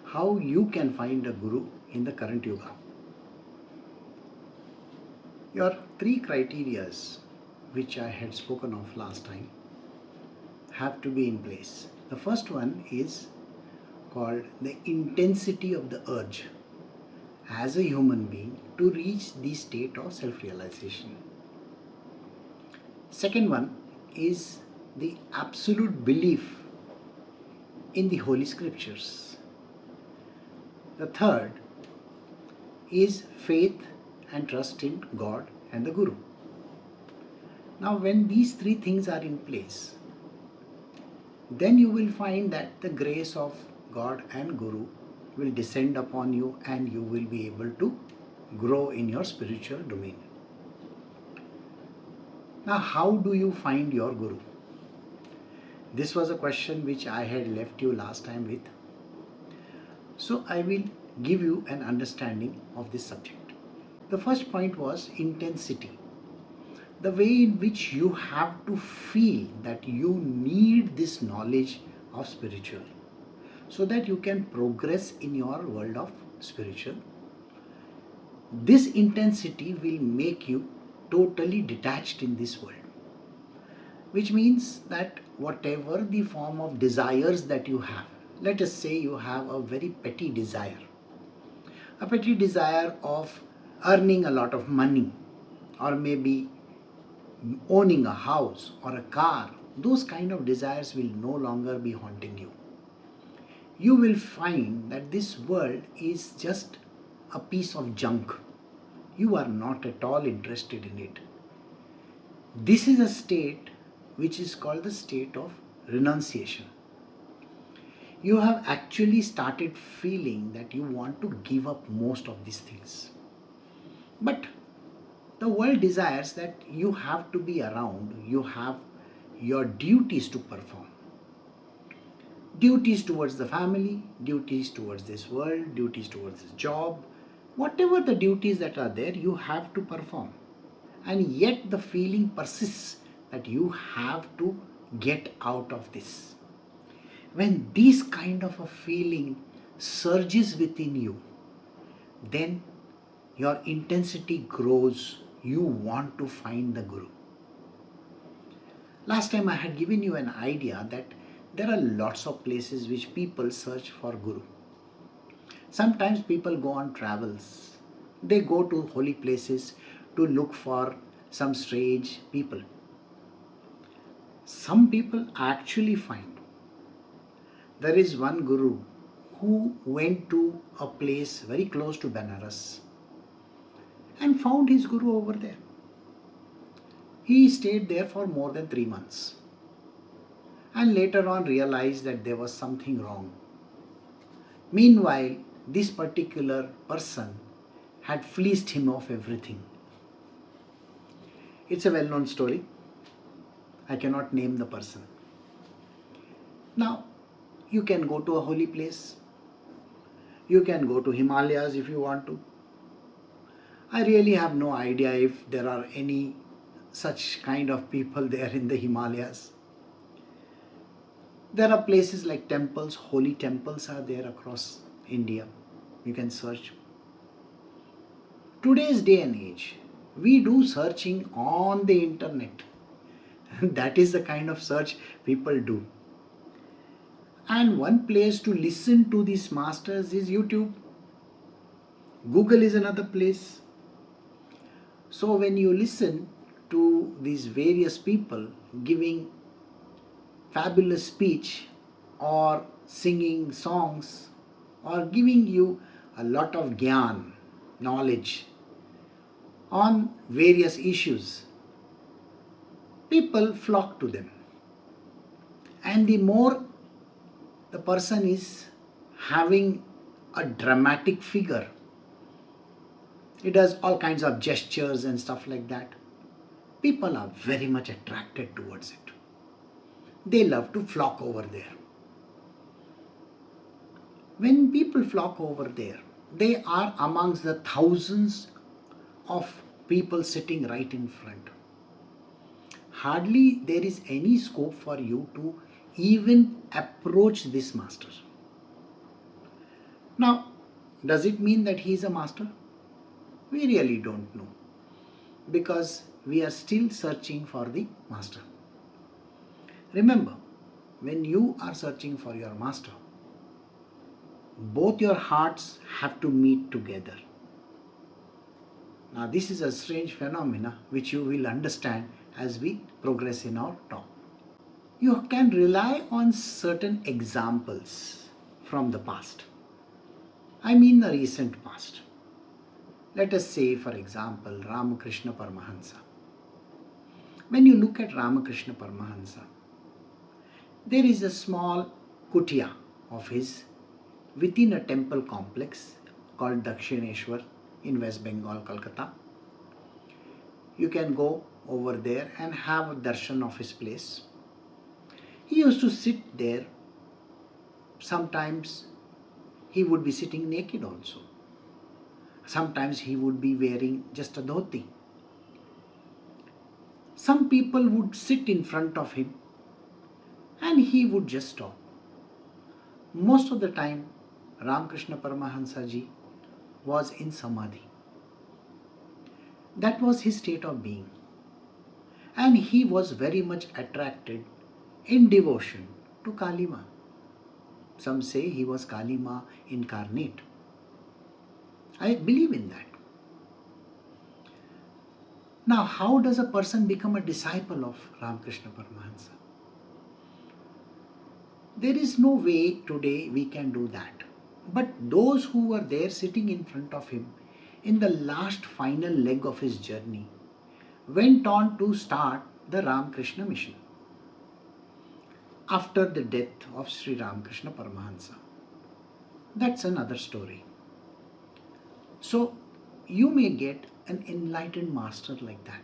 how you can find a guru in the current yuga. Your three criterias, which I had spoken of last time, have to be in place. The first one is called the intensity of the urge as a human being to reach the state of self-realization. Second one is the absolute belief in the Holy Scriptures. The third is faith and trust in God and the Guru. Now, when these three things are in place, then you will find that the grace of God and Guru will descend upon you and you will be able to grow in your spiritual domain. Now, how do you find your Guru? This was a question which I had left you last time with. So, I will give you an understanding of this subject. The first point was intensity. The way in which you have to feel that you need this knowledge of spiritual so that you can progress in your world of spiritual. This intensity will make you totally detached in this world, which means that whatever the form of desires that you have, let us say you have a very petty desire of earning a lot of money, or maybe owning a house or a car, those kind of desires will no longer be haunting you. You will find that this world is just a piece of junk. You are not at all interested in it. This is a state which is called the state of renunciation. You have actually started feeling that you want to give up most of these things. But the world desires that you have to be around, you have your duties to perform. Duties towards the family, duties towards this world, duties towards this job, whatever the duties that are there, you have to perform. And yet the feeling persists that you have to get out of this. When this kind of a feeling surges within you, then your intensity grows. You want to find the Guru. Last time I had given you an idea that there are lots of places which people search for Guru. Sometimes people go on travels. They go to holy places to look for some strange people. Some people actually find. There is one Guru who went to a place very close to Benares and found his Guru over there. He stayed there for more than 3 months and later on realized that there was something wrong. Meanwhile, this particular person had fleeced him of everything. It's a well-known story. I cannot name the person. Now, you can go to a holy place. You can go to Himalayas if you want to. I really have no idea if there are any such kind of people there in the Himalayas. There are places like temples, holy temples are there across India. You can search. Today's day and age, we do searching on the internet. That is the kind of search people do. And one place to listen to these masters is YouTube. Google is another place. So when you listen to these various people giving fabulous speech or singing songs or giving you a lot of gyan, knowledge on various issues, people flock to them. And the more the person is having a dramatic figure, he does all kinds of gestures and stuff like that, people are very much attracted towards it. They love to flock over there. When people flock over there, they are amongst the thousands of people sitting right in front. Hardly there is any scope for you to even approach this master. Now, does it mean that he is a master? We really don't know, because we are still searching for the master. Remember, when you are searching for your master, both your hearts have to meet together. Now, this is a strange phenomena which you will understand as we progress in our talk. You can rely on certain examples from the past. I mean the recent past. Let us say, for example, Ramakrishna Paramahansa. When you look at Ramakrishna Paramahansa, there is a small kutia of his within a temple complex called Dakshineshwar in West Bengal, Calcutta. You can go over there and have a darshan of his place. He used to sit there. Sometimes he would be sitting naked also. Sometimes he would be wearing just a dhoti. Some people would sit in front of him and he would just talk. Most of the time, Ramakrishna Paramahansa ji was in samadhi. That was his state of being. And he was very much attracted in devotion to Kali Ma. Some say he was Kali Ma incarnate. I believe in that. Now, how does a person become a disciple of Ramakrishna Paramahansa? There is no way today we can do that. But those who were there sitting in front of him in the last final leg of his journey went on to start the Ramakrishna mission after the death of Sri Ramakrishna Paramahansa. That's another story. So, you may get an enlightened master like that.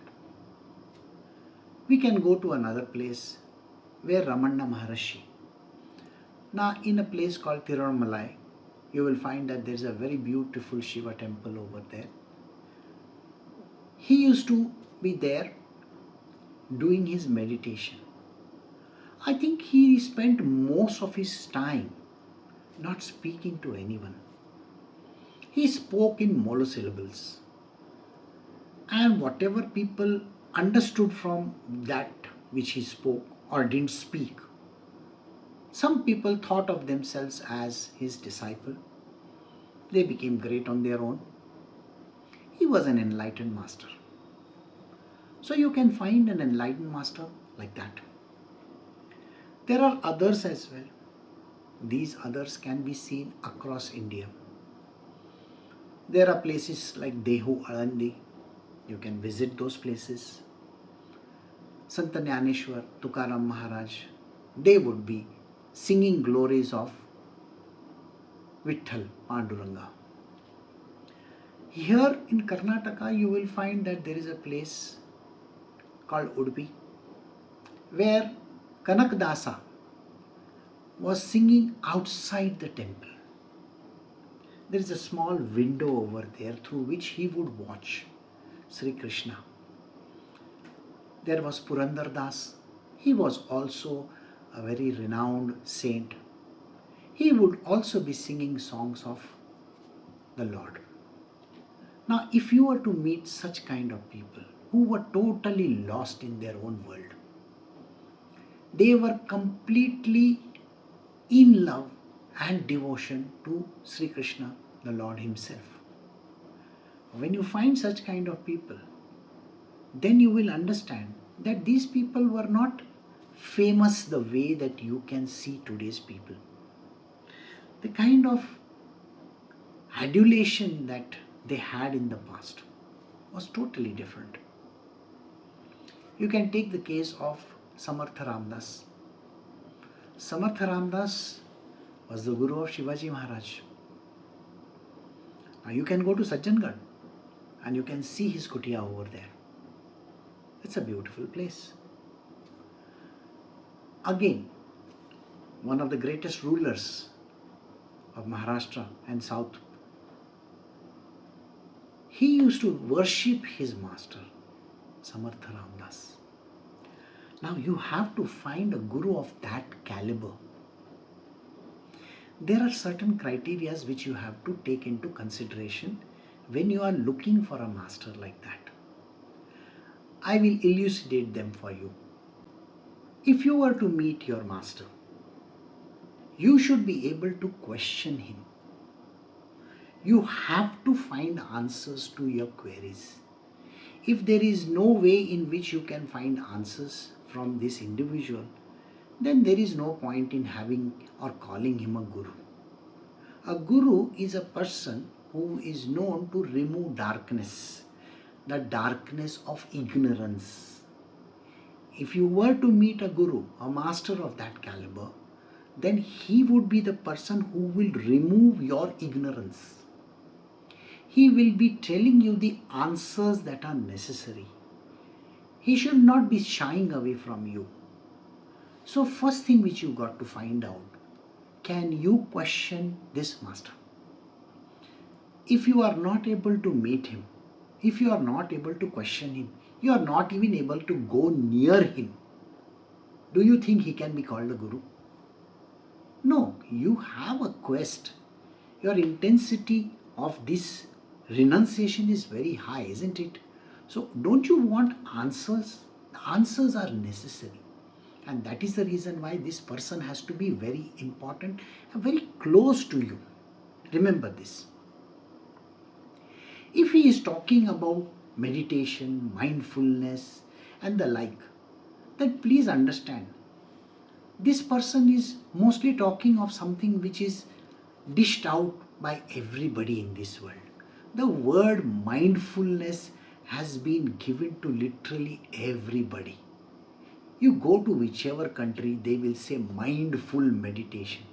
We can go to another place where Ramana Maharshi. Now, in a place called Tirumalai, you will find that there is a very beautiful Shiva temple over there. He used to be there doing his meditation. I think he spent most of his time not speaking to anyone. He spoke in monosyllables. And whatever people understood from that which he spoke or didn't speak, some people thought of themselves as his disciple. They became great on their own. He was an enlightened master. So you can find an enlightened master like that. There are others as well. These others can be seen across India. There are places like Dehu, Alandi. You can visit those places. Sant Jnaneshwar, Tukaram Maharaj, they would be singing glories of Vitthal, Panduranga. Here in Karnataka, you will find that there is a place called Udupi, where Kanakdasa was singing outside the temple. There is a small window over there through which he would watch Sri Krishna. There was Purandar Das. He was also a very renowned saint. He would also be singing songs of the Lord. Now, if you were to meet such kind of people who were totally lost in their own world, they were completely in love and devotion to Sri Krishna, the Lord himself. When you find such kind of people, then you will understand that these people were not famous the way that you can see today's people. The kind of adulation that they had in the past was totally different. You can take the case of Samartha Ramdas. Samartha Ramdas was the guru of Shivaji Maharaj. Now you can go to Sajjangarh and you can see his kutia over there. It's a beautiful place. Again, one of the greatest rulers of Maharashtra and South, he used to worship his master, Samartha Ramdas. Now you have to find a guru of that caliber. There are certain criteria which you have to take into consideration when you are looking for a master like that. I will elucidate them for you. If you were to meet your master, you should be able to question him. You have to find answers to your queries. If there is no way in which you can find answers from this individual, then there is no point in having or calling him a guru. A guru is a person who is known to remove darkness, the darkness of ignorance. If you were to meet a guru, a master of that caliber, then he would be the person who will remove your ignorance. He will be telling you the answers that are necessary. He should not be shying away from you. So first thing which you got to find out, can you question this master? If you are not able to meet him, if you are not able to question him, you are not even able to go near him, do you think he can be called a guru? No, you have a quest. Your intensity of this renunciation is very high, isn't it? So don't you want answers? The answers are necessary. And that is the reason why this person has to be very important and very close to you. Remember this. If he is talking about meditation, mindfulness, and the like, then please understand this person is mostly talking of something which is dished out by everybody in this world. The word mindfulness has been given to literally everybody. You go to whichever country, they will say mindful meditation.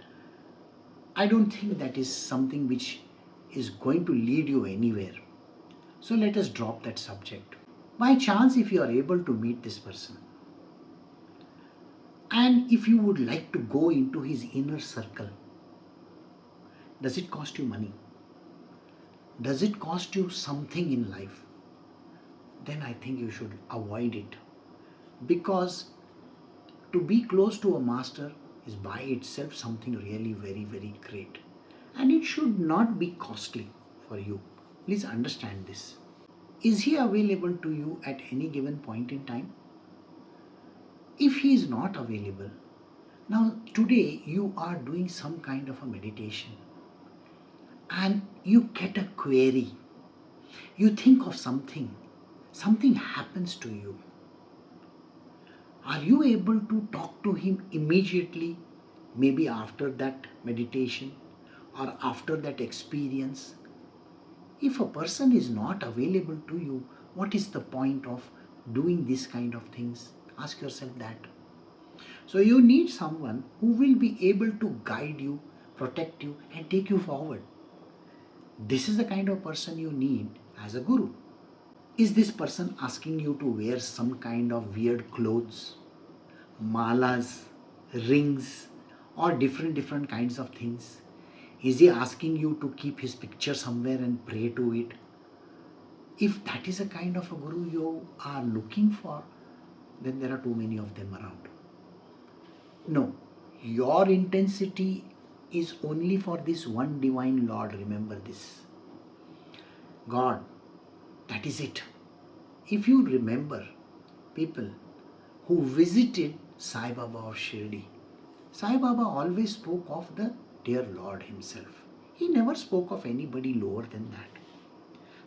I don't think that is something which is going to lead you anywhere. So let us drop that subject. By chance, if you are able to meet this person, and if you would like to go into his inner circle, does it cost you money? Does it cost you something in life? Then I think you should avoid it. Because to be close to a master is by itself something really very, very great. And it should not be costly for you. Please understand this. Is he available to you at any given point in time? If he is not available, now today you are doing some kind of a meditation and you get a query. You think of something happens to you. Are you able to talk to him immediately, maybe after that meditation or after that experience? If a person is not available to you, what is the point of doing this kind of things? Ask yourself that. So you need someone who will be able to guide you, protect you, and take you forward. This is the kind of person you need as a guru. Is this person asking you to wear some kind of weird clothes, malas, rings, or different kinds of things? Is he asking you to keep his picture somewhere and pray to it? If that is a kind of a guru you are looking for, then there are too many of them around. No, your intensity is only for this one divine Lord. Remember this. God, that is it. If you remember people who visited Sai Baba of Shirdi, Sai Baba always spoke of the dear Lord himself. He never spoke of anybody lower than that.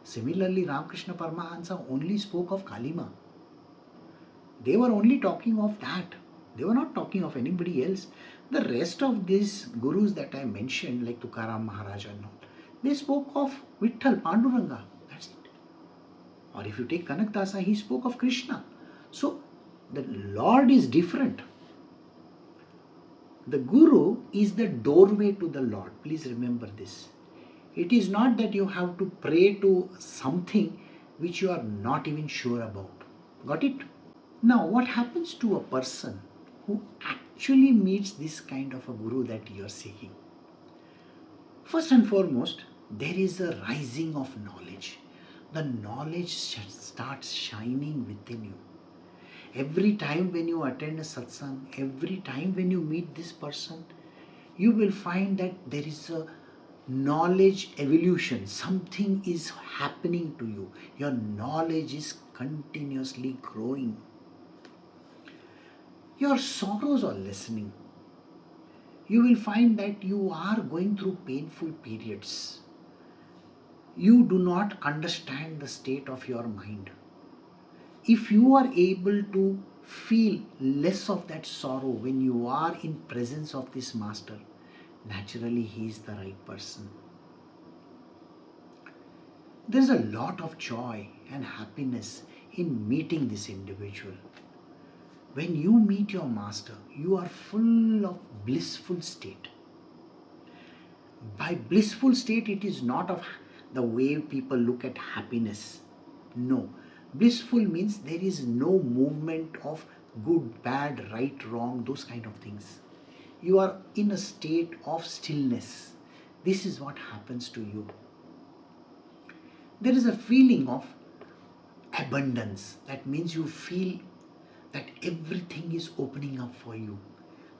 Similarly, Ramakrishna Paramahansa only spoke of Kalima. They were only talking of that. They were not talking of anybody else. The rest of these gurus that I mentioned, like Tukaram Maharaj and all, they spoke of Vitthal, Panduranga. That's it. Or if you take Kanak Dasa, he spoke of Krishna. So the Lord is different. The Guru is the doorway to the Lord. Please remember this. It is not that you have to pray to something which you are not even sure about. Got it? Now, what happens to a person who actually meets this kind of a guru that you are seeking? First and foremost, there is a rising of knowledge. The knowledge starts shining within you. Every time when you attend a satsang, every time when you meet this person, you will find that there is a knowledge evolution. Something is happening to you. Your knowledge is continuously growing. Your sorrows are lessening. You will find that you are going through painful periods. You do not understand the state of your mind. If you are able to feel less of that sorrow when you are in presence of this master, naturally he is the right person. There's a lot of joy and happiness in meeting this individual. When you meet your master, you are full of blissful state. By blissful state, it is not of the way people look at happiness. No. Blissful means there is no movement of good, bad, right, wrong, those kind of things. You are in a state of stillness. This is what happens to you. There is a feeling of abundance. That means you feel that everything is opening up for you.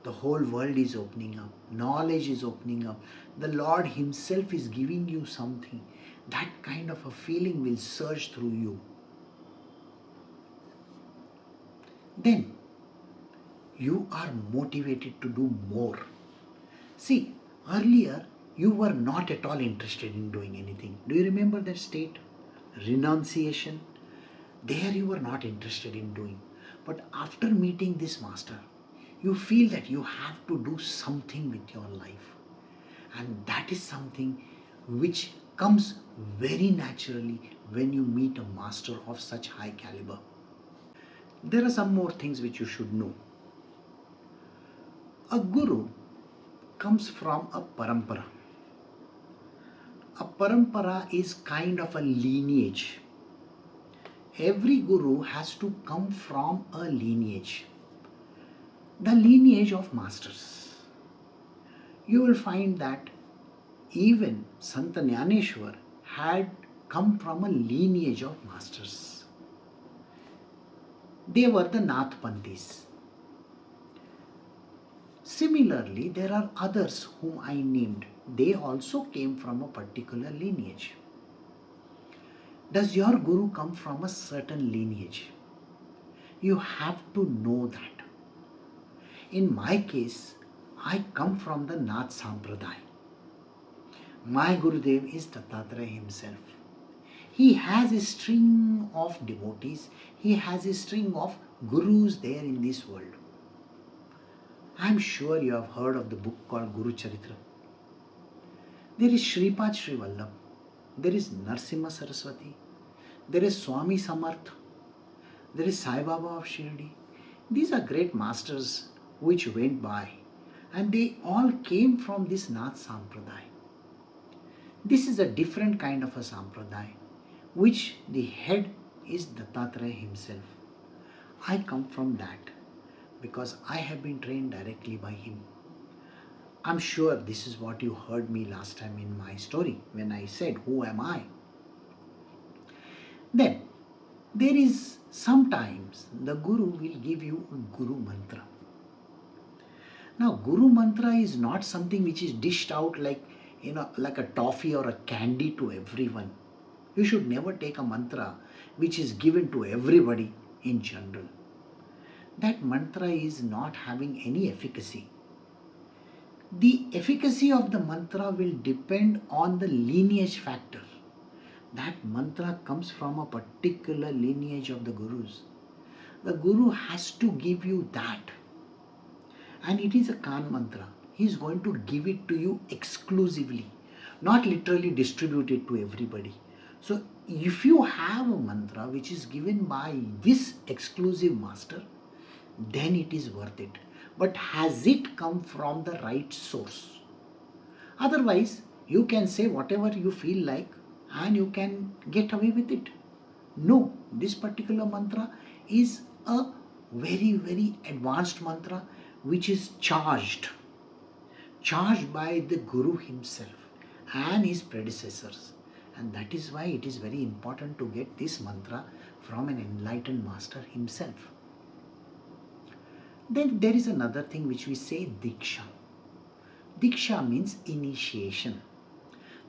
The whole world is opening up. Knowledge is opening up. The Lord Himself is giving you something. That kind of a feeling will surge through you. Then you are motivated to do more. See, earlier you were not at all interested in doing anything. Do you remember that state? Renunciation. There you were not interested in doing. But after meeting this master, you feel that you have to do something with your life. And that is something which comes very naturally when you meet a master of such high caliber. There are some more things which you should know. A guru comes from a parampara. A parampara is kind of a lineage. Every guru has to come from a lineage. The lineage of masters. You will find that even Sant Jnaneshwar had come from a lineage of masters. They were the Nathpanthis. Similarly, there are others whom I named. They also came from a particular lineage. Does your guru come from a certain lineage? You have to know that. In my case, I come from the Nath Sampradaya. My Gurudev is Dattatreya himself. He has a string of devotees. He has a string of gurus there in this world. I am sure you have heard of the book called Guru Charitra. There is Shripad Sri Vallabh. There is Narsimha Saraswati. There is Swami Samarth. There is Sai Baba of Shirdi. These are great masters which went by, and they all came from this Nath Sampradaya. This is a different kind of a Sampradaya, which the head is Dattatreya himself. I come from that because I have been trained directly by him. I'm sure this is what you heard me last time in my story when I said, who am I? Then, there is sometimes the Guru will give you a Guru Mantra. Now, Guru Mantra is not something which is dished out like a toffee or a candy to everyone. You should never take a mantra which is given to everybody in general. That mantra is not having any efficacy. The efficacy of the mantra will depend on the lineage factor. That mantra comes from a particular lineage of the Gurus. The Guru has to give you that. And it is a Kan mantra. He is going to give it to you exclusively, not literally distribute it to everybody. So if you have a mantra which is given by this exclusive master, then it is worth it. But has it come from the right source? Otherwise, you can say whatever you feel like and you can get away with it. No, this particular mantra is a very, very advanced mantra which is charged by the Guru himself and his predecessors. And that is why it is very important to get this mantra from an enlightened master himself. Then there is another thing which we say Diksha. Diksha means initiation.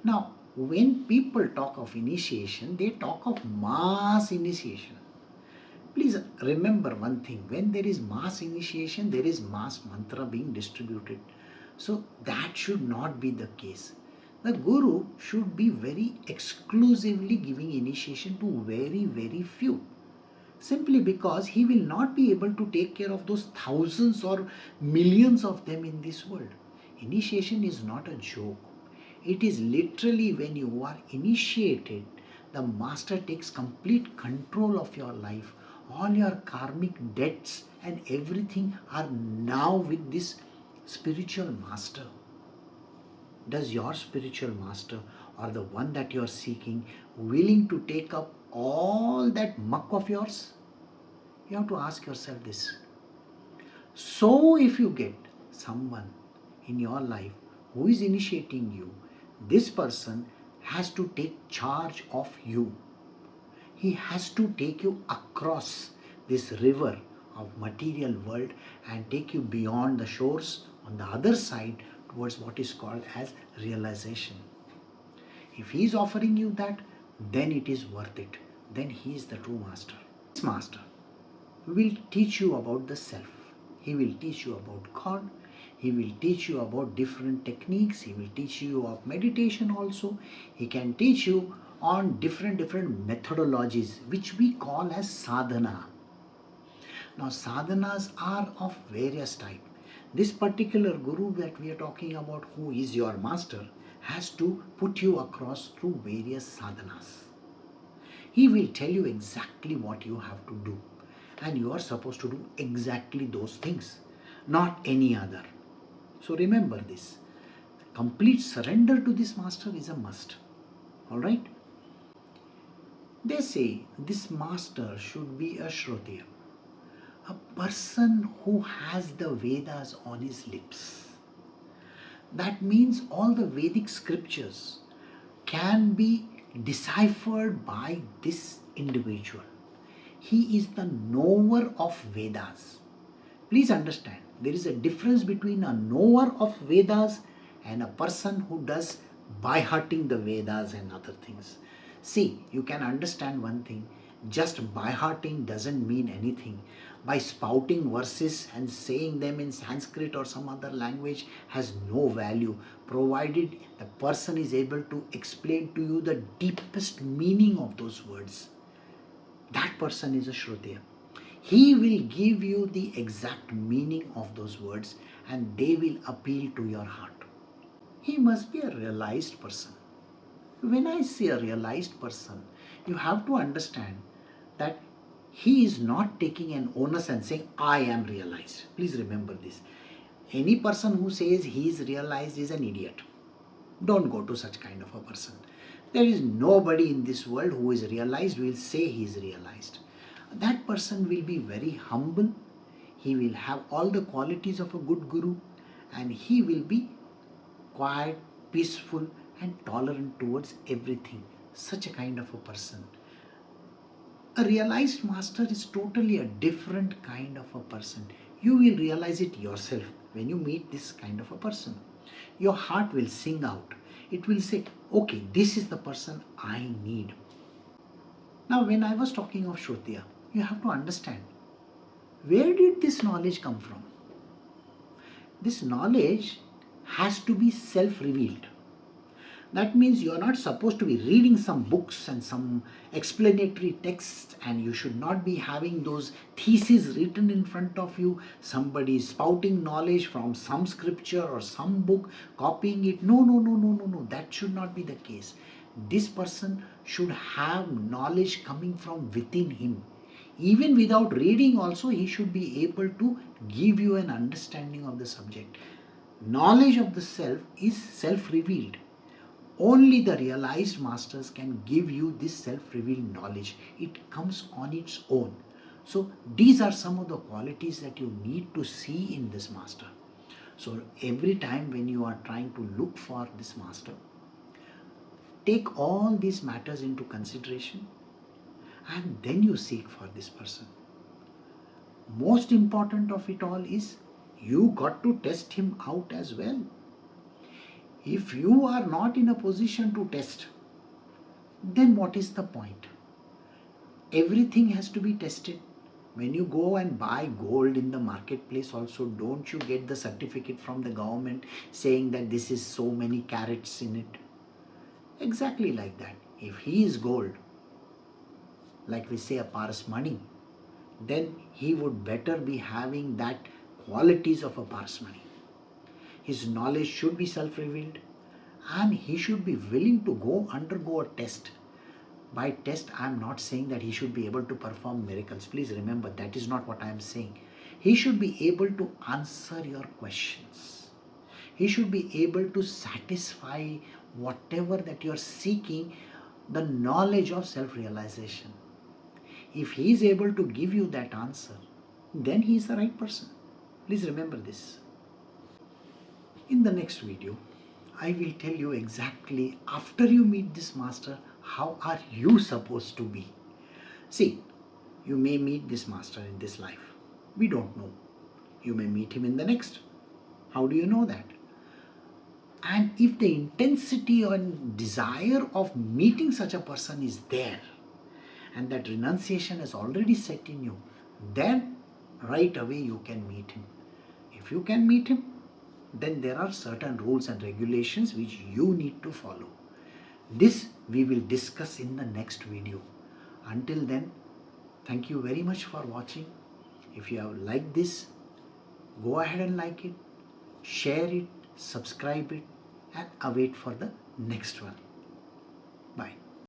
Now, when people talk of initiation, they talk of mass initiation. Please remember one thing, when there is mass initiation, there is mass mantra being distributed. So that should not be the case. The Guru should be very exclusively giving initiation to very, very few. Simply because he will not be able to take care of those thousands or millions of them in this world. Initiation is not a joke. It is literally when you are initiated, the master takes complete control of your life. All your karmic debts and everything are now with this spiritual master. Does your spiritual master or the one that you are seeking willing to take up all that muck of yours? You have to ask yourself this. So if you get someone in your life who is initiating you, this person has to take charge of you. He has to take you across this river of material world and take you beyond the shores on the other side towards what is called as realization. If he is offering you that, then it is worth it. Then he is the true master. This master will teach you about the self. He will teach you about God. He will teach you about different techniques. He will teach you of meditation also. He can teach you on different methodologies which we call as sadhana. Now sadhanas are of various type. This particular guru that we are talking about, who is your master, has to put you across through various sadhanas. He will tell you exactly what you have to do, and you are supposed to do exactly those things, not any other. So remember this. Complete surrender to this master is a must. Alright? They say this master should be a Shrotriya, a person who has the Vedas on his lips. That means all the Vedic scriptures can be deciphered by this individual. He is the knower of Vedas. Please understand, there is a difference between a knower of Vedas and a person who does by hearting the Vedas and other things. See, you can understand one thing, just by hearting doesn't mean anything. By spouting verses and saying them in Sanskrit or some other language has no value, provided the person is able to explain to you the deepest meaning of those words. That person is a Shrotriya. He will give you the exact meaning of those words and they will appeal to your heart. He must be a realized person. When I say a realized person, you have to understand that he is not taking an onus and saying, I am realized. Please remember this. Any person who says he is realized is an idiot. Don't go to such kind of a person. There is nobody in this world who is realized will say he is realized. That person will be very humble. He will have all the qualities of a good guru and he will be quiet, peaceful and tolerant towards everything. Such a kind of a person. A realized master is totally a different kind of a person. You will realize it yourself when you meet this kind of a person. Your heart will sing out. It will say, okay, this is the person I need. Now, when I was talking of Shrotriya, you have to understand, where did this knowledge come from? This knowledge has to be self-revealed. That means you are not supposed to be reading some books and some explanatory texts, and you should not be having those theses written in front of you. Somebody is spouting knowledge from some scripture or some book, copying it. No, no, no, no, no, no. That should not be the case. This person should have knowledge coming from within him. Even without reading also, he should be able to give you an understanding of the subject. Knowledge of the self is self-revealed. Only the realized masters can give you this self-revealed knowledge. It comes on its own. So these are some of the qualities that you need to see in this master. So every time when you are trying to look for this master, take all these matters into consideration and then you seek for this person. Most important of it all is you got to test him out as well. If you are not in a position to test, then what is the point? Everything has to be tested. When you go and buy gold in the marketplace also, don't you get the certificate from the government saying that this is so many carats in it? Exactly like that. If he is gold, like we say a Paras money, then he would better be having that qualities of a Paras money. His knowledge should be self-revealed and he should be willing to undergo a test. By test, I am not saying that he should be able to perform miracles. Please remember, that is not what I am saying. He should be able to answer your questions. He should be able to satisfy whatever that you are seeking, the knowledge of self-realization. If he is able to give you that answer, then he is the right person. Please remember this. In the next video, I will tell you exactly after you meet this master, how are you supposed to be. See, you may meet this master in this life. We don't know. You may meet him in the next. How do you know that? And if the intensity and desire of meeting such a person is there, and that renunciation has already set in you, then right away you can meet him. If you can meet him, then there are certain rules and regulations which you need to follow. This we will discuss in the next video. Until then, thank you very much for watching. If you have liked this, go ahead and like it, share it, subscribe it, and await for the next one.